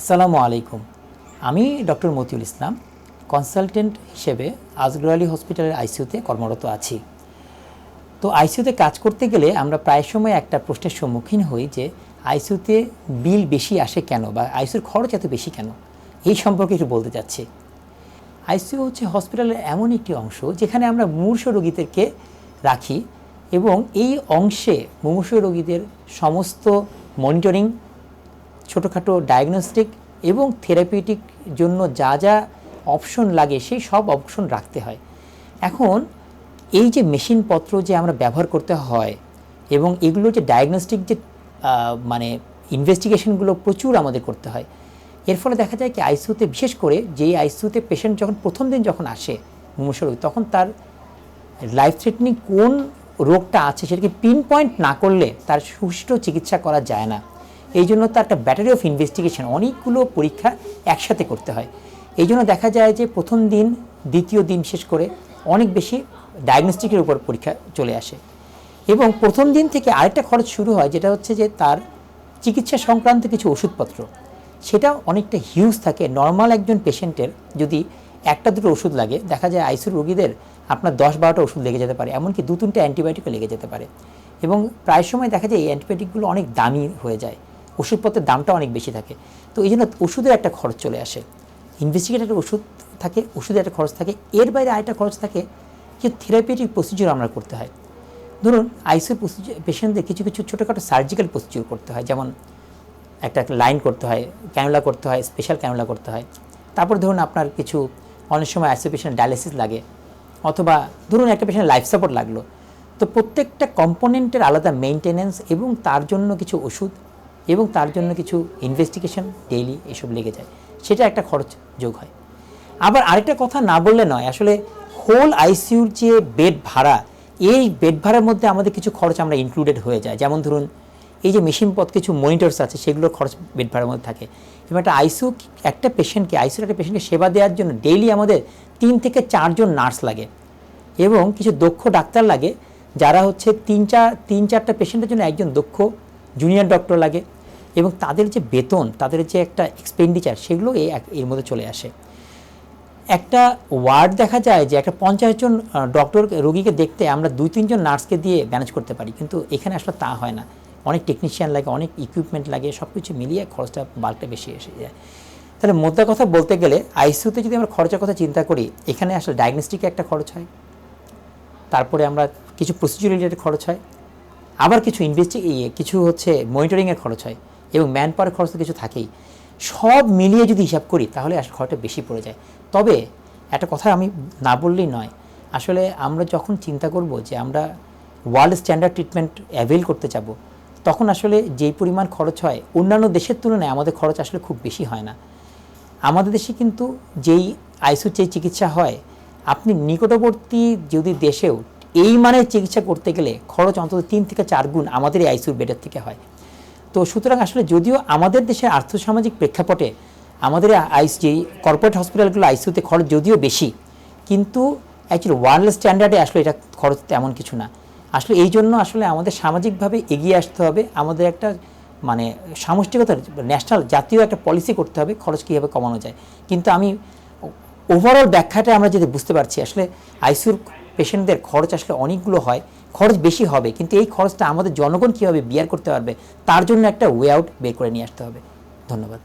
আসসালামু আলাইকুম। আমি ডক্টর মতিউল ইসলাম, কনসালটেন্ট হিসেবে আজগর আলী হসপিটালের আইসিইউতে কর্মরত আছি। তো আইসিইউতে কাজ করতে গেলে আমরা প্রায় সময় একটা প্রশ্নের সম্মুখীন হই যে আইসিইউতে বিল বেশি আসে কেন, বা আইসিইউর খরচ এত বেশি কেন, এই সম্পর্কে একটু বলতে চাচ্ছি। আইসিইউ হচ্ছে হসপিটালের এমন একটি অংশ যেখানে আমরা মুমূর্ষু রোগীদেরকে রাখি, এবং এই অংশে মুমূর্ষু রোগীদের সমস্ত মনিটরিং, ছোটোখাটো ডায়াগনস্টিক এবং থেরাপিউটিক জন্য যা যা অপশন লাগে সেই সব অপশন রাখতে হয়। এখন এই যে মেশিনপত্র যে আমরা ব্যবহার করতে হয়, এবং এগুলো যে ডায়াগনস্টিক যে মানে ইনভেস্টিগেশনগুলো প্রচুর আমাদের করতে হয়, এর ফলে দেখা যায় কি আইসিইউতে, বিশেষ করে যেই আইসিইউতে পেশেন্ট যখন প্রথম দিন যখন আসে মুমূর্ষু রোগী, তখন তার লাইফ থ্রেটনিং কোন রোগটা আছে সেটাকে পিন পয়েন্ট না করলে তার সুষ্ঠু চিকিৎসা করা যায় না। এই জন্য তার একটা ব্যাটারি অফ ইনভেস্টিগেশন, অনেকগুলো পরীক্ষা একসাথে করতে হয়। এই জন্য দেখা যায় যে প্রথম দিন, দ্বিতীয় দিন বিশেষ করে অনেক বেশি ডায়াগনস্টিকের উপর পরীক্ষা চলে আসে, এবং প্রথম দিন থেকে আরেকটা খরচ শুরু হয়, যেটা হচ্ছে যে তার চিকিৎসা সংক্রান্ত কিছু ওষুধপত্র, সেটা অনেকটা হিউজ থাকে। নর্মাল একজন পেশেন্টের যদি একটা দুটো ওষুধ লাগে, দেখা যায় আইসিইউর রোগীদের আপনার 10-12টা ওষুধ লেগে যেতে পারে, এমনকি 2-3টে অ্যান্টিবায়োটিকও লেগে যেতে পারে। এবং প্রায় সময় দেখা যায় এই অ্যান্টিবায়োটিকগুলো অনেক দামি হয়ে যায়, ওষুধপত্রের দামটা অনেক বেশি থাকে। তো এই জন্য ওষুধের একটা খরচ চলে আসে, ইনভেস্টিগেটের ওষুধ থাকে, ওষুধের একটা খরচ থাকে। এর বাইরে আরেকটা খরচ থাকে যে থেরাপিউটিক প্রসিডিউর আমরা করতে হয়। ধরুন আইসিইউ পেশেন্টদের কিছু কিছু ছোটোখাটো সার্জিক্যাল প্রসিডিউর করতে হয়, যেমন একটা লাইন করতে হয়, ক্যানুলা করতে হয়, স্পেশাল ক্যানুলা করতে হয়। তারপর ধরুন আপনার কিছু অনেক সময় আইসিইউ পেশেন্ট ডায়ালিসিস লাগে, অথবা ধরুন একটা পেশেন্ট লাইফ সাপোর্ট লাগলো। তো প্রত্যেকটা কম্পোনেন্টের আলাদা মেনটেনেন্স, এবং তার জন্য কিছু ওষুধ, এবং তার জন্য কিছু ইনভেস্টিগেশন ডেইলি এসব লেগে যায়, সেটা একটা খরচ যোগ হয়। আবার আরেকটা কথা না বললে নয়, আসলে হোল আইসিইউর যে বেড ভাড়া, এই বেড ভাড়ার মধ্যে আমাদের কিছু খরচ আমরা ইনক্লুডেড হয়ে যায়। যেমন ধরুন এই যে মেশিনপত্র, কিছু মনিটরস আছে, সেগুলোর খরচ বেড ভাড়ার মধ্যে থাকে। এবং একটা আইসিইউর একটা পেশেন্টকে সেবা দেওয়ার জন্য ডেইলি আমাদের 3 থেকে 4 জন নার্স লাগে, এবং কিছু দক্ষ ডাক্তার লাগে, যারা হচ্ছে 3-4টা পেশেন্টের জন্য একজন দক্ষ জুনিয়র ডক্টর লাগে। এবং তাদের যে বেতন, তাদের যে একটা এক্সপেন্ডিচার, সেগুলো এর মধ্যে চলে আসে। একটা ওয়ার্ড দেখা যায় যে একটা 50 জন ডক্টর রোগীকে দেখতে আমরা 2-3 জন নার্সকে দিয়ে ম্যানেজ করতে পারি, কিন্তু এখানে আসলে তা হয় না। অনেক টেকনিশিয়ান লাগে, অনেক ইকুইপমেন্ট লাগে, সব কিছু মিলিয়ে খরচটা বাল্কটা বেশি এসে যায়। তাহলে মোদ্দা কথা বলতে গেলে আইসিইউতে যদি আমরা খরচের কথা চিন্তা করি, এখানে আসলে ডায়াগনস্টিকে একটা খরচ হয়, তারপরে আমরা কিছু প্রসিডিউর রিলেটেড খরচ হয়, আবার কিছু কিছু হচ্ছে মনিটরিংয়ের খরচ হয়, এবং ম্যান পাওয়ারের খরচ তো কিছু থাকেই। সব মিলিয়ে যদি হিসাব করি তাহলে আসলে খরচটা বেশি পড়ে যায়। তবে একটা কথা আমি না বললেই নয়, আসলে আমরা যখন চিন্তা করব যে আমরা ওয়ার্ল্ড স্ট্যান্ডার্ড ট্রিটমেন্ট অ্যাভেল করতে যাব, তখন আসলে যেই পরিমাণ খরচ হয় অন্যান্য দেশের তুলনায় আমাদের খরচ আসলে খুব বেশি হয় না। আমাদের দেশে কিন্তু যেই আইসিইউর যেই চিকিৎসা হয়, আপনি নিকটবর্তী যদি দেশেও এই মানের চিকিৎসা করতে গেলে খরচ অন্তত 3 থেকে 4 গুণ আমাদের এই আইসিইউর বেডের থেকে হয়। তো সুতরাং আসলে যদিও আমাদের দেশের আর্থসামাজিক প্রেক্ষাপটে আমাদের যেই কর্পোরেট হসপিটালগুলো আইসিইউতে খরচ যদিও বেশি, কিন্তু অ্যাকচুয়ালি ওয়ার্ল্ড স্ট্যান্ডার্ডে আসলে এটা খরচ তেমন কিছু না। আসলে এই জন্য আসলে আমাদের সামাজিকভাবে এগিয়ে আসতে হবে, আমাদের একটা মানে সামষ্টিকতা, ন্যাশনাল, জাতীয় একটা পলিসি করতে হবে খরচ কীভাবে কমানো যায়। কিন্তু আমি ওভারঅল ব্যাখ্যাটা আমরা যদি বুঝতে পারছি, আসলে আইসিইউর পেশেন্টদের খরচ আসলে অনেকগুলো হয়, খরচ বেশি হবে, কিন্তু এই খরচটা আমাদের জনগণ কীভাবে বিয়ার করতে পারবে, তার জন্য একটা ওয়ে আউট বের করে নিয়ে আসতে হবে। ধন্যবাদ।